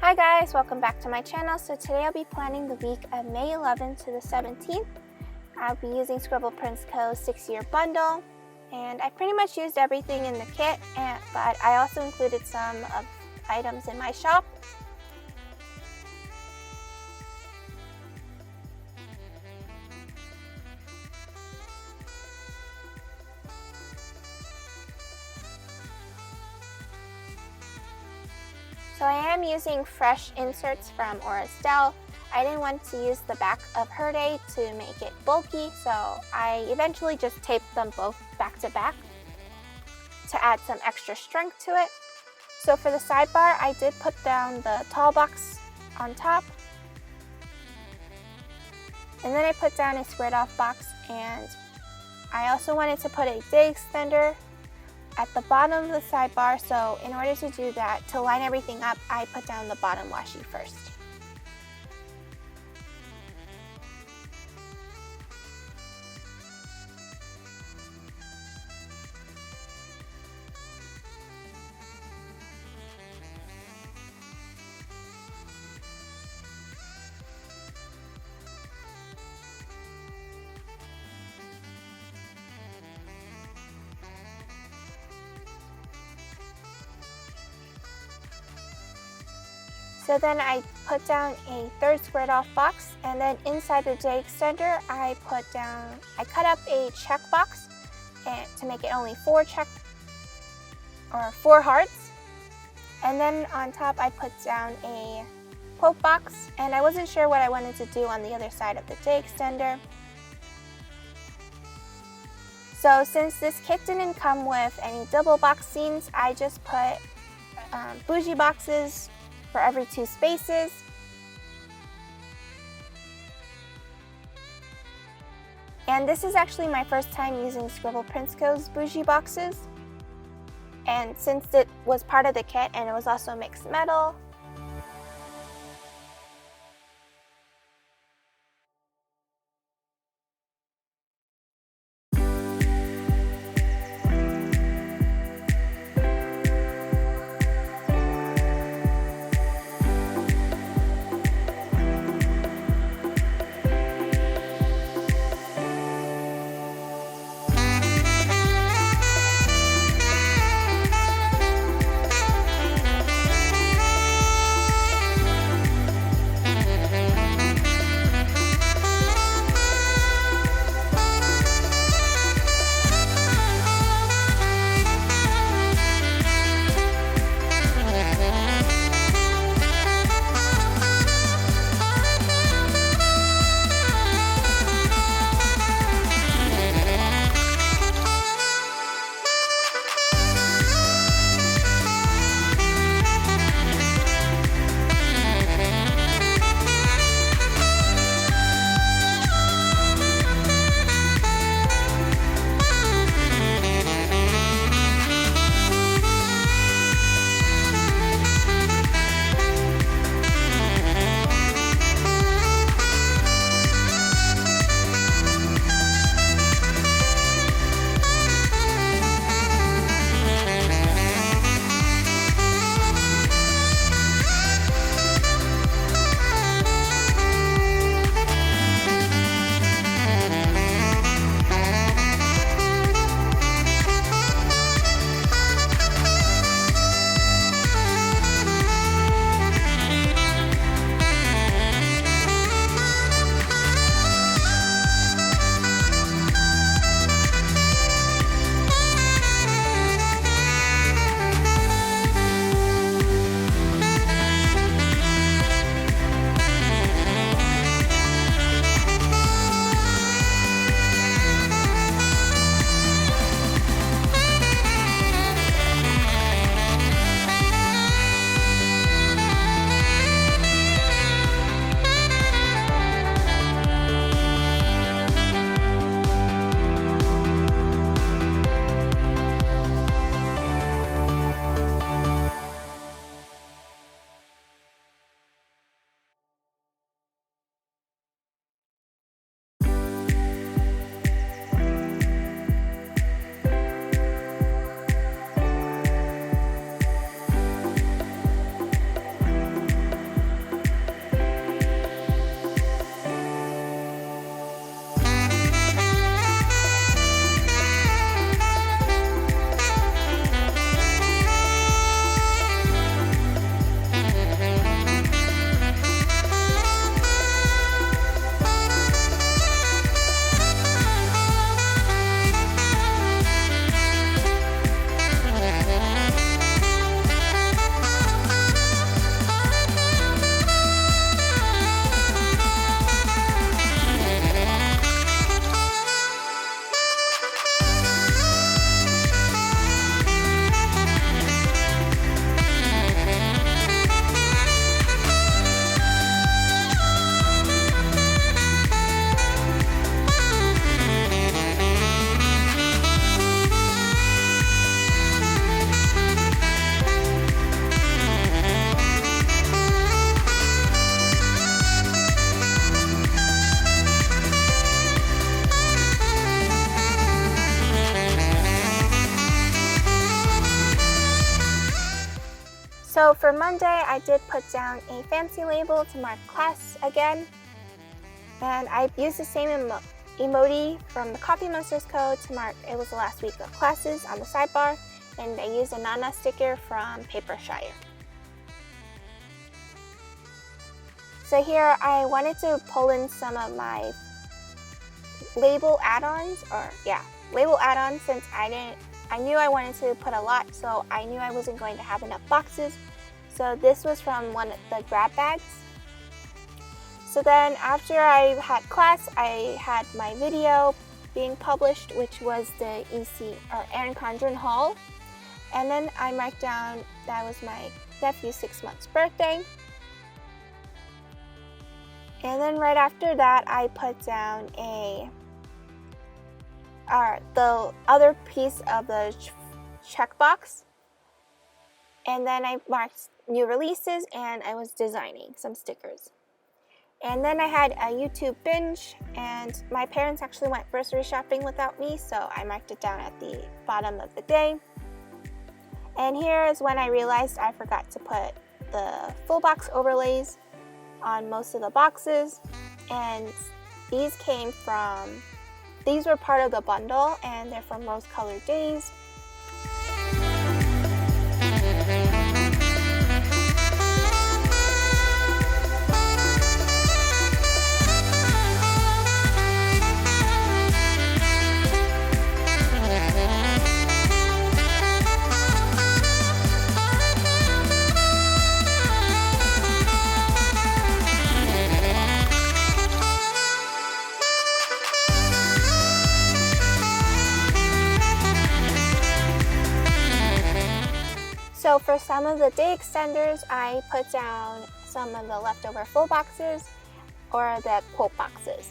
Hi guys, welcome back to my channel. So today I'll be planning the week of May 11th to the 17th. I'll be using Scribble Prints Co 6-year bundle, and I pretty much used everything in the kit, but I also included some of items in my shop. So I am using fresh inserts from Aria. I didn't want to use the back of her day to make it bulky, so I eventually just taped them both back to back to add some extra strength to it. So for the sidebar, I did put down the tall box on top, and then I put down a squared off box, and I also wanted to put a day extender at the bottom of the sidebar. So in order to do that, to line everything up, I put down the bottom washi first. So then I put down a third squared off box, and then inside the J extender I cut up a check box to make it only 4 hearts. And then on top I put down a quote box, and I wasn't sure what I wanted to do on the other side of the J extender. So since this kit didn't come with any double box seams, I just put bougie boxes for every 2 spaces. And this is actually my first time using Scribble Prints Co's bougie boxes. And since it was part of the kit and it was also mixed metal, So for Monday, I did put down a fancy label to mark class again. And I used the same emoji from the Coffee Monsterz Co to mark it was the last week of classes on the sidebar. And I used a Nana sticker from Papershire. So here I wanted to pull in some of my label add-ons, since I knew I wanted to put a lot, so I knew I wasn't going to have enough boxes. So this was from one of the grab bags. So then after I had class, I had my video being published, which was the Erin Condren haul. And then I marked down that was my nephew's 6 months birthday. And then right after that, I put down the other piece of the checkbox. And then I marked new releases and I was designing some stickers. And then I had a YouTube binge, and my parents actually went grocery shopping without me, so I marked it down at the bottom of the day. And here is when I realized I forgot to put the full box overlays on most of the boxes, and these were part of the bundle, and they're from Rose Colored Daze. So for some of the day extenders, I put down some of the leftover full boxes or the quote boxes.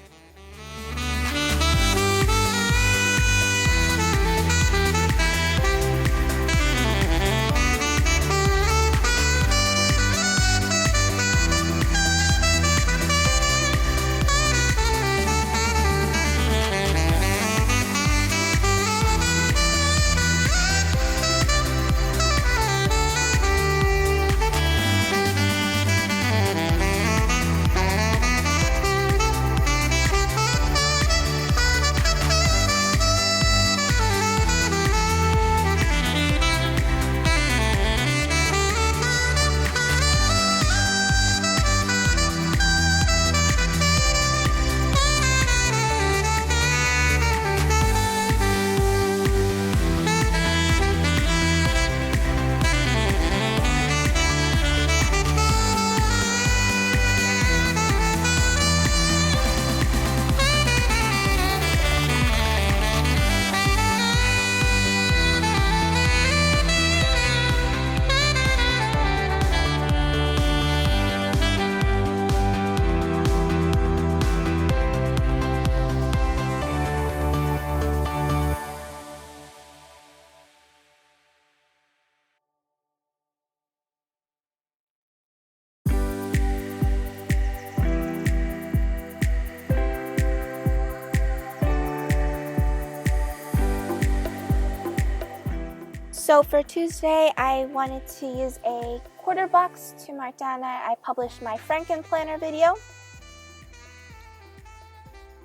So for Tuesday, I wanted to use a quarter box to mark down that I published my Franken Planner video.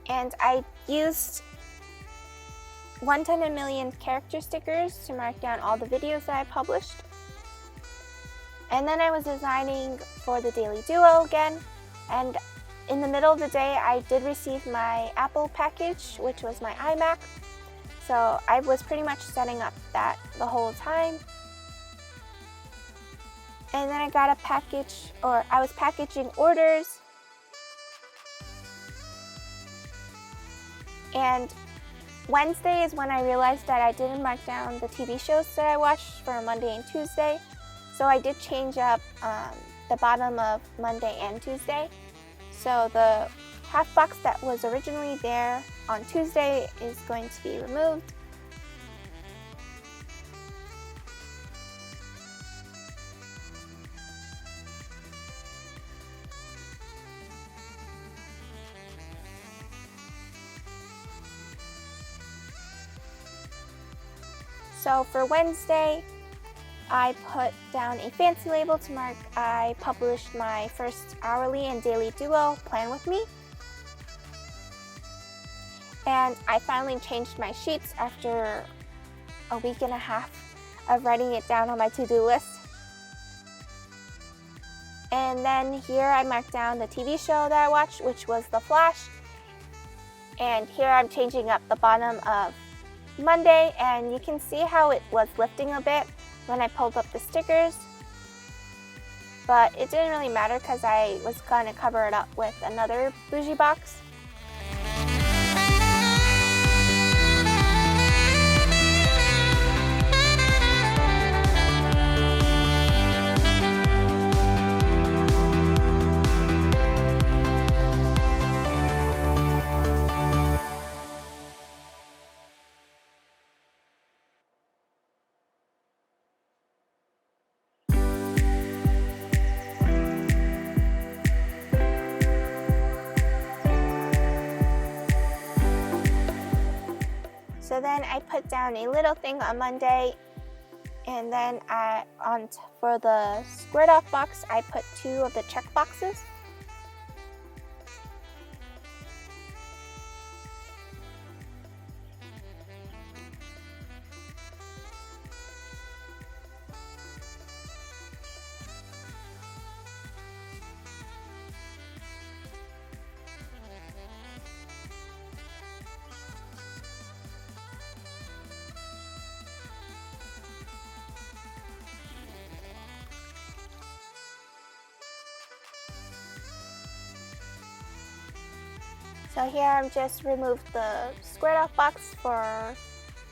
And I used 1 in a million character stickers to mark down all the videos that I published. And then I was designing for the Daily Duo again. And in the middle of the day, I did receive my Apple package, which was my iMac. So I was pretty much setting up that the whole time. And then I got a package, or I was packaging orders. And Wednesday is when I realized that I didn't mark down the TV shows that I watched for Monday and Tuesday. So I did change up the bottom of Monday and Tuesday. So the half box that was originally there on Tuesday is going to be removed. So for Wednesday, I put down a fancy label to mark I published my first hourly and daily duo plan with me. And I finally changed my sheets after a week and a half of writing it down on my to-do list. And then here I marked down the TV show that I watched, which was The Flash. And here I'm changing up the bottom of Monday, and you can see how it was lifting a bit when I pulled up the stickers. But it didn't really matter because I was going to cover it up with another bougie box. So then I put down a little thing on Monday, and then for the squared off box, I put 2 of the check boxes. So here I've just removed the squared off box for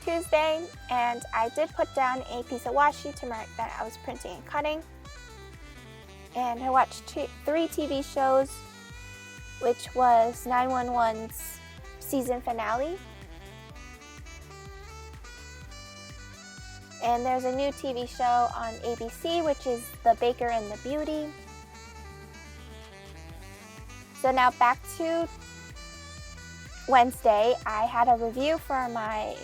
Tuesday, and I did put down a piece of washi to mark that I was printing and cutting. And I watched 3 TV shows, which was 911's season finale. And there's a new TV show on ABC, which is The Baker and the Beauty. So now back to Wednesday, I had a review for my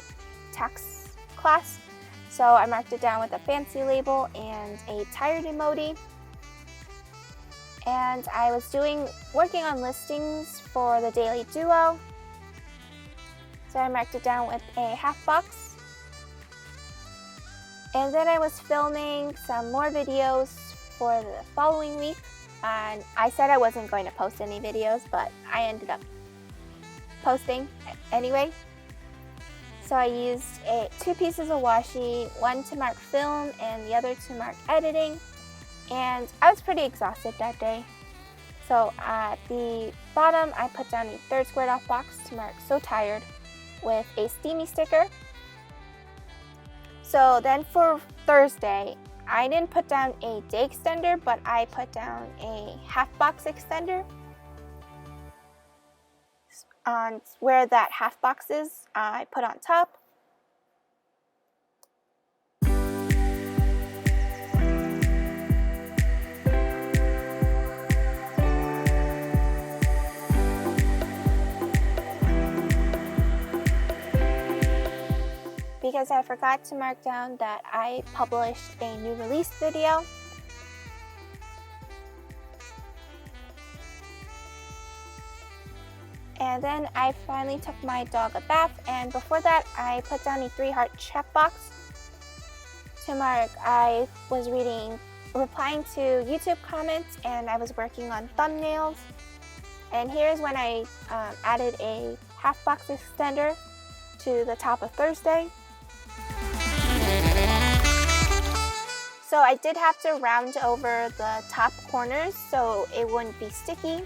tax class, so I marked it down with a fancy label and a tired emoji. And I was working on listings for the daily duo, so I marked it down with a half box. And then I was filming some more videos for the following week, and I said I wasn't going to post any videos, but I ended up posting anyway. So I used 2 pieces of washi, one to mark film and the other to mark editing, and I was pretty exhausted that day. So at the bottom I put down a 3rd squared off box to mark so tired with a steamy sticker. So then for Thursday, I didn't put down a day extender, but I put down a half box extender. On where that half box is, I put on top. Because I forgot to mark down that I published a new release video. And then I finally took my dog a bath, and before that I put down a 3-heart checkbox to mark I was replying to YouTube comments, and I was working on thumbnails. And here's when I added a half box extender to the top of Thursday. So I did have to round over the top corners so it wouldn't be sticky.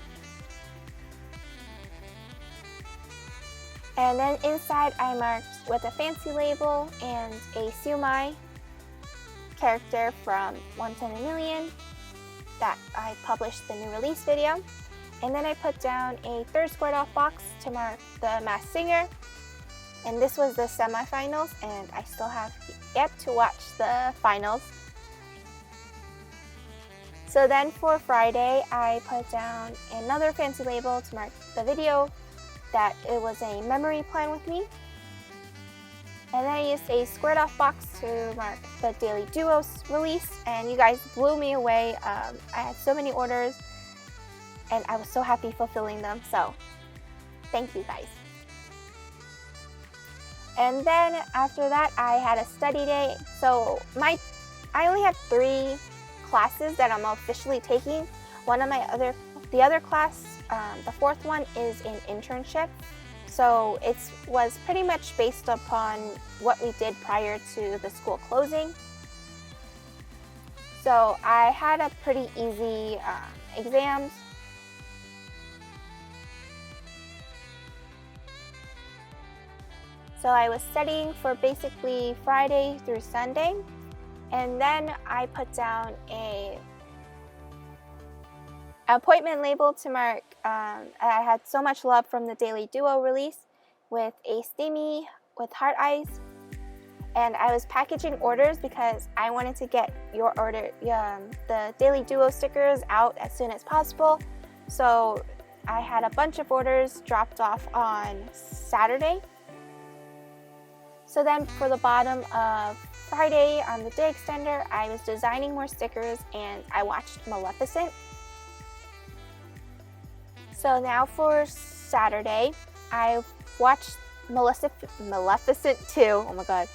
And then inside I marked with a fancy label and a Siumai character from Once in a Million that I published the new release video. And then I put down a 3rd squared off box to mark the Masked Singer. And this was the semifinals, and I still have yet to watch the finals. So then for Friday, I put down another fancy label to mark the video that it was a memory plan with me. And then I used a squared off box to mark the Daily Duos release, and you guys blew me away. I had so many orders, and I was so happy fulfilling them, so thank you guys. And then after that, I had a study day. So I only have 3 classes that I'm officially taking. The other class, the 4th one, is an internship. So it was pretty much based upon what we did prior to the school closing. So I had a pretty easy exams. So I was studying for basically Friday through Sunday, and then I put down an appointment label to mark I had so much love from the Daily Duo release with a steamy with heart eyes, and I was packaging orders because I wanted to get your order, the Daily Duo stickers out as soon as possible. So I had a bunch of orders dropped off on Saturday. So then for the bottom of Friday on the day extender, I was designing more stickers and I watched Maleficent. So now for Saturday, I watched Maleficent 2, oh my god,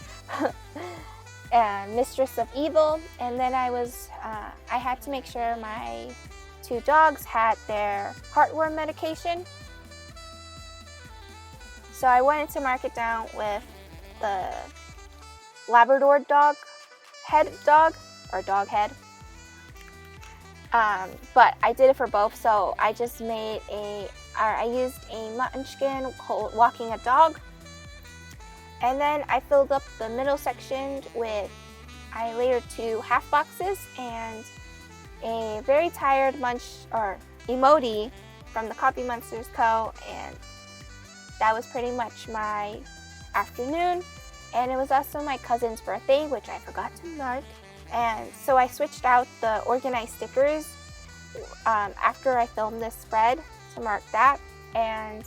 and Mistress of Evil, and then I had to make sure my 2 dogs had their heartworm medication. So I wanted to mark it down with the Labrador dog head. But I did it for both, so I just I used a Munchkin walking a dog, and then I filled up the middle section I layered 2 half boxes and a very tired emoji from the Coffee Monsterz Co, and that was pretty much my afternoon. And it was also my cousin's birthday, which I forgot to mark. And so I switched out the organized stickers after I filmed this spread to mark that. And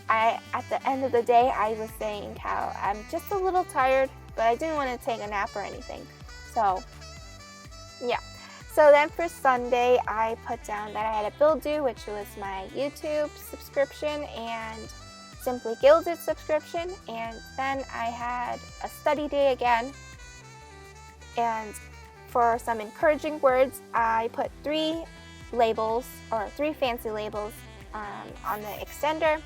at the end of the day, I was saying how I'm just a little tired, but I didn't want to take a nap or anything. So yeah. So then for Sunday, I put down that I had a bill due, which was my YouTube subscription and Simply Gilded subscription. And then I had a study day again. And for some encouraging words, I put 3 fancy labels on the extender.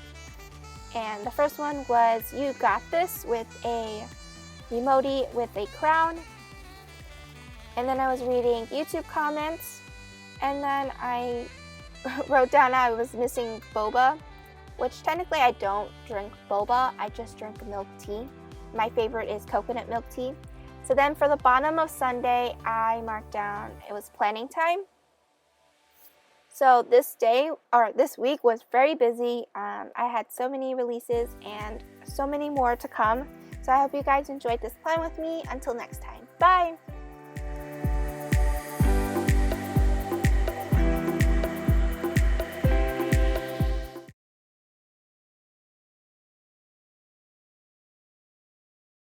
And the first one was "You Got This" with a emoji with a crown. And then I was reading YouTube comments, and then I wrote down I was missing boba, which technically I don't drink boba, I just drink milk tea. My favorite is coconut milk tea. So then for the bottom of Sunday, I marked down it was planning time. So this week was very busy. I had so many releases and so many more to come. So I hope you guys enjoyed this plan with me. Until next time, bye!